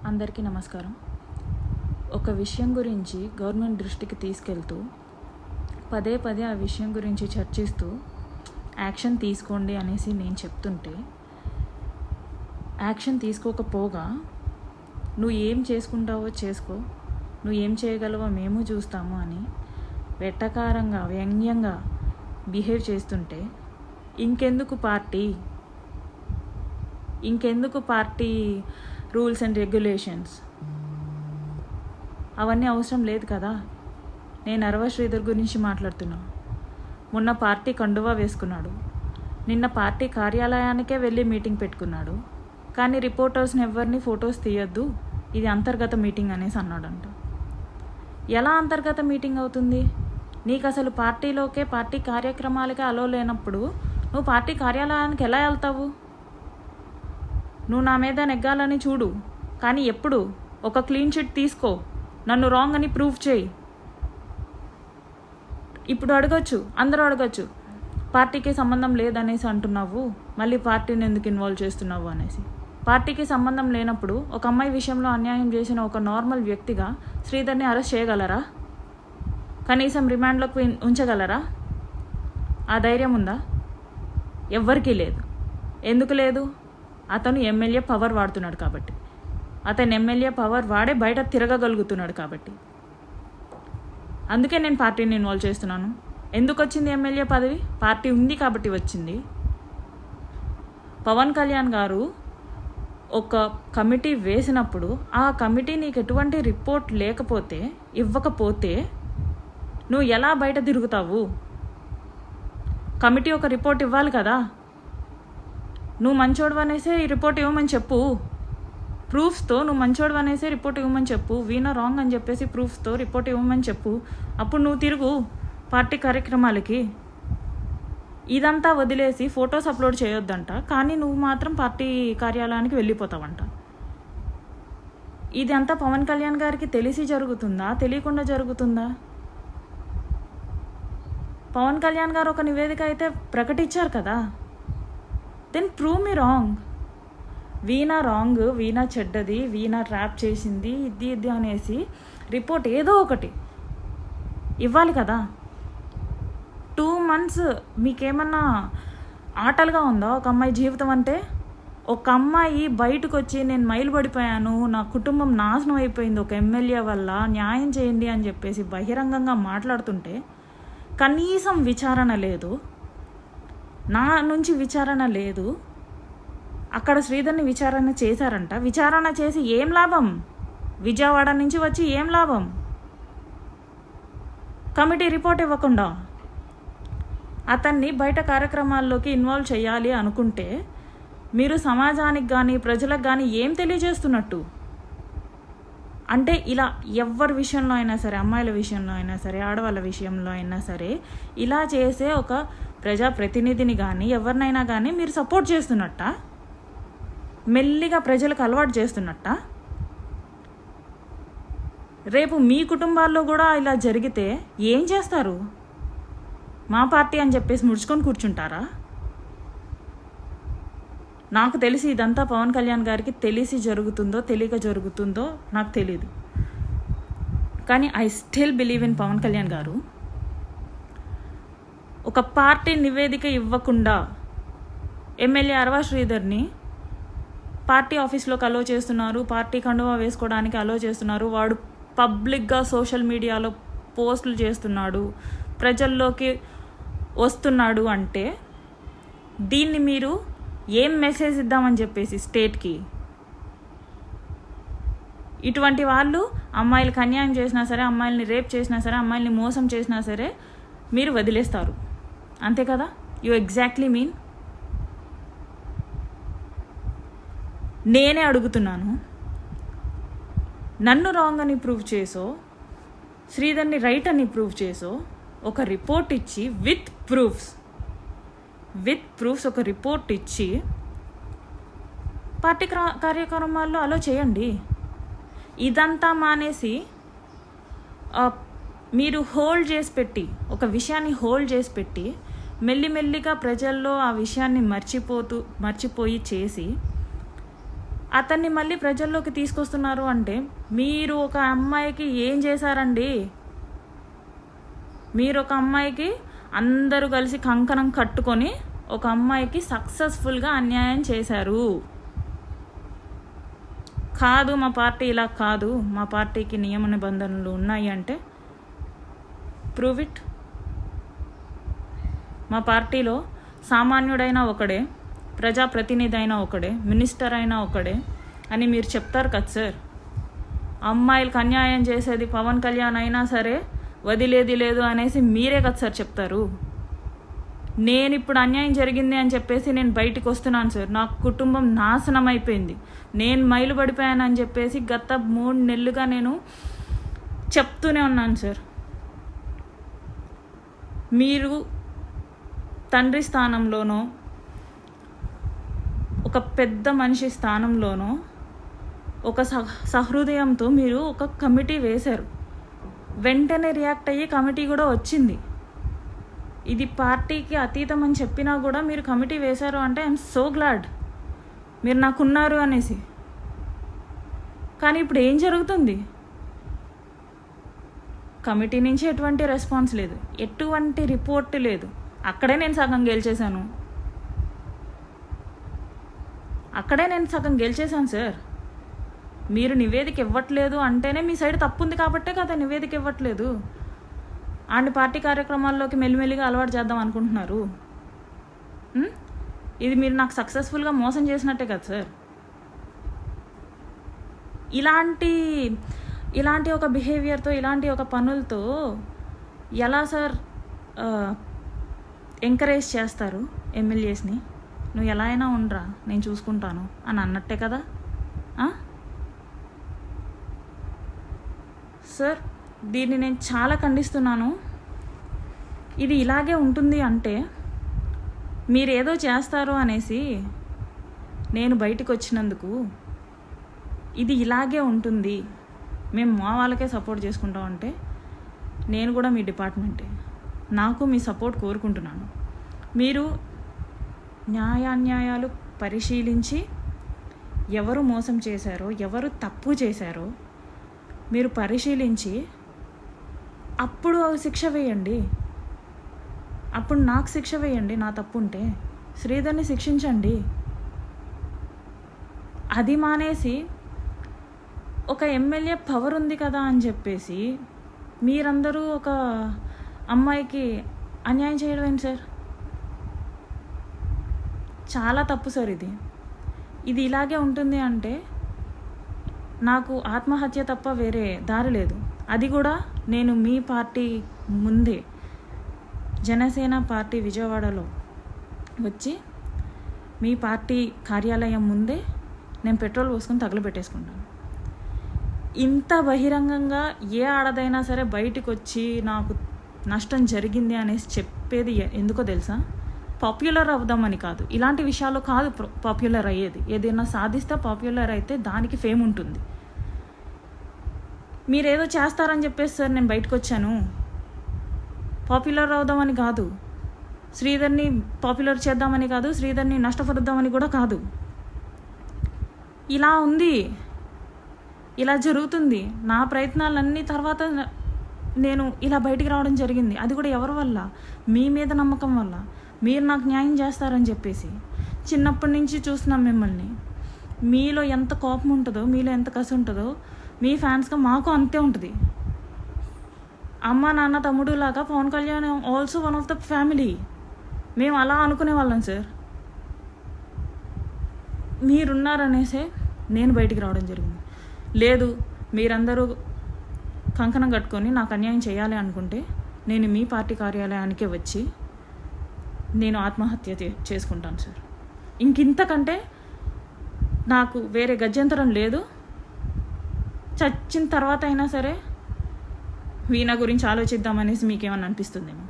అందరికీ నమస్కారం. ఒక విషయం గురించి గవర్నమెంట్ దృష్టికి తీసుకెళ్తూ పదే పదే ఆ విషయం గురించి చర్చిస్తూ యాక్షన్ తీసుకోండి అనేసి నేను చెప్తుంటే యాక్షన్ తీసుకోకపోగా నువ్వు ఏం చేసుకుంటావో చేసుకో, నువ్వు ఏం చేయగలవో మేము చూస్తాము అని వెటకారంగా వ్యంగ్యంగా బిహేవ్ చేస్తుంటే ఇంకెందుకు పార్టీ రూల్స్ అండ్ రెగ్యులేషన్స్ అవన్నీ అవసరం లేదు కదా. నేను అరవ శ్రీధర్ గురించి మాట్లాడుతున్నా. మొన్న పార్టీ కండువా వేసుకున్నాడు, నిన్న పార్టీ కార్యాలయానికే వెళ్ళి మీటింగ్ పెట్టుకున్నాడు. కానీ రిపోర్టర్స్ని ఎవరిని ఫొటోస్ తీయొద్దు, ఇది అంతర్గత మీటింగ్ అనేసి అన్నాడంట. ఎలా అంతర్గత మీటింగ్ అవుతుంది? నీకు అసలు పార్టీ కార్యక్రమాలకే అలో లేనప్పుడు నువ్వు పార్టీ కార్యాలయానికి ఎలా వెళ్తావు? నువ్వు నా మీద నెగ్గాలని చూడు, కానీ ఎప్పుడు ఒక క్లీన్ చిట్ తీసుకో, నన్ను రాంగ్ అని ప్రూవ్ చేయి. ఇప్పుడు అందరూ అడగచ్చు, పార్టీకి సంబంధం లేదనేసి అంటున్నావు, మళ్ళీ పార్టీని ఎందుకు ఇన్వాల్వ్ చేస్తున్నావు అనేసి. పార్టీకి సంబంధం లేనప్పుడు ఒక అమ్మాయి విషయంలో అన్యాయం చేసిన ఒక నార్మల్ వ్యక్తిగా శ్రీధర్ని అరెస్ట్ చేయగలరా? కనీసం రిమాండ్లోకి ఉంచగలరా? ఆ ధైర్యం ఉందా? ఎవ్వరికీ లేదు. ఎందుకు లేదు? అతను ఎమ్మెల్యే పవర్ వాడుతున్నాడు కాబట్టి, అతను ఎమ్మెల్యే పవర్ వాడే బయట తిరగగలుగుతున్నాడు కాబట్టి. అందుకే నేను పార్టీని ఇన్వాల్వ్ చేస్తున్నాను. ఎందుకు వచ్చింది ఎమ్మెల్యే పదవి? పార్టీ ఉంది కాబట్టి వచ్చింది. పవన్ కళ్యాణ్ గారు ఒక కమిటీ వేసినప్పుడు ఆ కమిటీ నీకు ఎటువంటి రిపోర్ట్ ఇవ్వకపోతే నువ్వు ఎలా బయట తిరుగుతావు? కమిటీ ఒక రిపోర్ట్ ఇవ్వాలి కదా. నువ్వు మంచోడు అనేసే ఈ రిపోర్ట్ ఇవ్వమని చెప్పు, ప్రూఫ్స్తో నువ్వు మంచోడు అనేసే రిపోర్ట్ ఇవ్వమని చెప్పు, వీణా రాంగ్ అని చెప్పేసి ప్రూఫ్స్తో రిపోర్ట్ ఇవ్వమని చెప్పు. అప్పుడు నువ్వు తిరుగు పార్టీ కార్యక్రమాలకి. ఇదంతా వదిలేసి ఫొటోస్ అప్లోడ్ చేయొద్దంట, కానీ నువ్వు మాత్రం పార్టీ కార్యాలయానికి వెళ్ళిపోతావంట. ఇది అంతా పవన్ కళ్యాణ్ గారికి తెలిసి జరుగుతుందా, తెలియకుండా జరుగుతుందా? పవన్ కళ్యాణ్ గారు ఒక నివేదిక అయితే ప్రకటించారు కదా. Then prove me wrong. Veena wrong, Veena చెడ్డది, వీణా ట్రాప్ చేసింది, ఇది అనేసి రిపోర్ట్ ఏదో ఒకటి ఇవ్వాలి కదా. 2 months మీకేమన్నా ఆటలుగా ఉందా? ఒక అమ్మాయి జీవితం అంటే. ఒక అమ్మాయి బయటకు వచ్చి నేను మైలు పడిపోయాను, నా కుటుంబం నాశనం అయిపోయింది ఒక ఎమ్మెల్యే వల్ల, న్యాయం చేయండి అని చెప్పేసి బహిరంగంగా మాట్లాడుతుంటే కనీసం విచారణ లేదు, నా నుంచి విచారణ లేదు. అక్కడ శ్రీధర్ని విచారణ చేశారంట. విచారణ చేసి ఏం లాభం? విజయవాడ నుంచి వచ్చి ఏం లాభం? కమిటీ రిపోర్ట్ ఇవ్వకుండా అతన్ని బయట కార్యక్రమాల్లోకి ఇన్వాల్వ్ చేయాలి అనుకుంటే మీరు సమాజానికి కానీ ప్రజలకు కానీ ఏం తెలియజేస్తున్నట్టు? అంటే ఇలా ఎవరి విషయంలో అయినా సరే, అమ్మాయిల విషయంలో అయినా సరే, ఆడవాళ్ళ విషయంలో అయినా సరే, ఇలా చేసే ఒక ప్రజాప్రతినిధిని కానీ ఎవరినైనా కానీ మీరు సపోర్ట్ చేస్తున్నట్ట, మెల్లిగా ప్రజలకు అలవాటు చేస్తున్నట్ట. రేపు మీ కుటుంబాల్లో కూడా ఇలా జరిగితే ఏం చేస్తారు? మా పార్టీ అని చెప్పేసి ముడుచుకొని కూర్చుంటారా? నాకు తెలిసి ఇదంతా పవన్ కళ్యాణ్ గారికి తెలిసి జరుగుతుందో తెలియక జరుగుతుందో నాకు తెలీదు, కానీ I still believe in Pawan Kalyan garu. ఒక పార్టీ నివేదిక ఇవ్వకుండా ఎమ్మెల్యే అరవ శ్రీధర్ని పార్టీ ఆఫీస్లోకి అలో చేస్తున్నారు, పార్టీ కండువా వేసుకోవడానికి అలో చేస్తున్నారు, వాడు పబ్లిక్గా సోషల్ మీడియాలో పోస్టులు చేస్తున్నాడు, ప్రజల్లోకి వస్తున్నాడు అంటే దీన్ని మీరు ఏం మెసేజ్ ఇద్దామని చెప్పేసి స్టేట్కి? ఇటువంటి వాళ్ళు అమ్మాయిలకు అన్యాయం చేసినా సరే, అమ్మాయిల్ని రేప్ చేసినా సరే, అమ్మాయిల్ని మోసం చేసినా సరే మీరు వదిలేస్తారు, అంతే కదా? You exactly mean. నేనే అడుగుతున్నాను, నన్ను రాంగ్ అని ప్రూవ్ చేసో, శ్రీధర్ని రైట్ అని ప్రూవ్ చేసో ఒక రిపోర్ట్ ఇచ్చి విత్ ప్రూఫ్స్ ఒక రిపోర్ట్ ఇచ్చి పార్టీ కార్యక్రమాల్లో అలో చేయండి. ఇదంతా మానేసి మీరు ఒక విషయాన్ని హోల్డ్ చేసి పెట్టి మెల్లిమెల్లిగా ప్రజల్లో ఆ విషయాన్ని మర్చిపోయి చేసి అతన్ని మళ్ళీ ప్రజల్లోకి తీసుకొస్తున్నారు అంటే మీరు ఒక అమ్మాయికి ఏం చేశారండి? మీరు ఒక అమ్మాయికి అందరూ కలిసి కంకణం కట్టుకొని ఒక అమ్మాయికి సక్సెస్ఫుల్గా అన్యాయం చేశారు. కాదు మా పార్టీ ఇలా కాదు, మా పార్టీకి నియమ నిబంధనలు ఉన్నాయి అంటే ప్రూవ్ ఇట్. మా పార్టీలో సామాన్యుడైన ఒకడే, ప్రజాప్రతినిధి అయినా ఒకడే, మినిస్టర్ అయినా ఒకడే అని మీరు చెప్తారు కదా సార్. అమ్మాయిలకు అన్యాయం చేసేది పవన్ కళ్యాణ్ అయినా సరే వదిలేది లేదు అనేసి మీరే కదా సార్ చెప్తారు. నేను ఇప్పుడు అన్యాయం జరిగింది అని చెప్పేసి నేను బయటకు వస్తున్నాను సార్. నా కుటుంబం నాశనం అయిపోయింది, నేను మైలు పడిపోయానని చెప్పేసి గత 3 నెలలుగా నేను చెప్తూనే ఉన్నాను సార్. మీరు తండ్రి స్థానంలోనో ఒక పెద్ద మనిషి స్థానంలోనో ఒక సహృదయంతో మీరు ఒక కమిటీ వేశారు. వెంటనే రియాక్ట్ అయ్యి కమిటీ కూడా వచ్చింది. ఇది పార్టీకి అతీతం అని చెప్పినా కూడా మీరు కమిటీ వేశారు అంటే ఐఎమ్ సో గ్లాడ్ మీరు నాకున్నారు అనేసి. కానీ ఇప్పుడు ఏం జరుగుతుంది? కమిటీ నుంచి ఎటువంటి రెస్పాన్స్ లేదు, ఎటువంటి రిపోర్ట్ లేదు. అక్కడే నేను సగం గెలిచేశాను సార్. మీరు నివేదిక ఇవ్వట్లేదు అంటేనే మీ సైడ్ తప్పు ఉంది కాబట్టే కదా నివేదిక ఇవ్వట్లేదు. అండ్ పార్టీ కార్యక్రమాల్లోకి మెల్లిమెల్లిగా అలవాటు చేద్దాం అనుకుంటున్నారు. ఇది మీరు నాకు సక్సెస్ఫుల్గా మోసం చేసినట్టే కదా సార్. ఇలాంటి ఒక బిహేవియర్తో, ఇలాంటి ఒక పనులతో ఎలా సార్ ఎంకరేజ్ చేస్తారు ఎమ్మెల్యేస్ని? నువ్వు ఎలా అయినా ఉండరా, నేను చూసుకుంటాను అని అన్నట్టే కదా సార్. దీన్ని నేను చాలా ఖండిస్తున్నాను. ఇది ఇలాగే ఉంటుంది అంటే మీరేదో చేస్తారు అనేసి నేను బయటకు వచ్చినందుకు ఇది ఇలాగే ఉంటుంది, మేము మా వాళ్ళకే సపోర్ట్ చేసుకుంటాం అంటే నేను కూడా మీ డిపార్ట్మెంటే, నాకు మీ సపోర్ట్ కోరుకుంటున్నాను. మీరు న్యాయాన్యాయాలు పరిశీలించి ఎవరు మోసం చేశారో, ఎవరు తప్పు చేశారో మీరు పరిశీలించి అప్పుడు శిక్ష వేయండి. అప్పుడు నాకు శిక్ష వేయండి, నా తప్పు ఉంటే శ్రీధర్ని శిక్షించండి. అది మానేసి ఒక ఎమ్మెల్యే పవర్ ఉంది కదా అని చెప్పేసి మీరందరూ ఒక అమ్మాయికి అన్యాయం చేయడం ఏంటి సార్? చాలా తప్పు సార్. ఇది ఇలాగే ఉంటుంది అంటే నాకు ఆత్మహత్య తప్ప వేరే దారి లేదు. అది కూడా నేను మీ పార్టీ ముందే, జనసేన పార్టీ విజయవాడలో వచ్చి మీ పార్టీ కార్యాలయం ముందే నేను పెట్రోల్ పోసుకొని తగలబెట్టేసుకుంటాను. ఇంత బహిరంగంగా ఏ ఆడదైనా సరే బయటకు వచ్చి నాకు నష్టం జరిగింది అనేసి చెప్పేది ఎందుకో తెలుసా? పాపులర్ అవుదామని కాదు, ఇలాంటి విషయాల్లో కాదు పాపులర్ అయ్యేది. ఏదైనా సాధిస్తే పాపులర్ అయితే దానికి ఫేమ్ ఉంటుంది. మీరేదో చేస్తారని చెప్పేసి సార్ నేను బయటకు వచ్చాను. పాపులర్ అవుదామని కాదు, శ్రీధర్ని పాపులర్ చేద్దామని కాదు, శ్రీధర్ని నష్టపరుద్దామని కూడా కాదు. ఇలా ఉంది, ఇలా జరుగుతుంది. నా ప్రయత్నాలన్నీ తర్వాత నేను ఇలా బయటికి రావడం జరిగింది. అది కూడా ఎవరి వల్ల? మీ మీద నమ్మకం వల్ల. మీరు నాకు న్యాయం చేస్తారని చెప్పేసి చిన్నప్పటి నుంచి చూస్తున్నాం మిమ్మల్ని. మీలో ఎంత కోపం ఉంటుందో, మీలో ఎంత కసి ఉంటుందో మీ ఫ్యాన్స్గా మాకు అంతే ఉంటుంది. అమ్మ నాన్న తమ్ముడు లాగా Pawan Kalyan also one of the family. మేము అలా అనుకునే వాళ్ళం సార్. మీరున్నారనేసే నేను బయటికి రావడం జరిగింది. లేదు, మీరందరూ కంకణం కట్టుకొని నాకు అన్యాయం చేయాలి అనుకుంటే నేను మీ పార్టీ కార్యాలయానికే వచ్చి నేను ఆత్మహత్య చేసుకుంటాను సార్. ఇంకింతకంటే నాకు వేరే గత్యంతరం లేదు. చచ్చిన తర్వాత అయినా సరే వీణా గురించి ఆలోచిద్దామనేసి మీకేమన్నా అనిపిస్తుందేమో.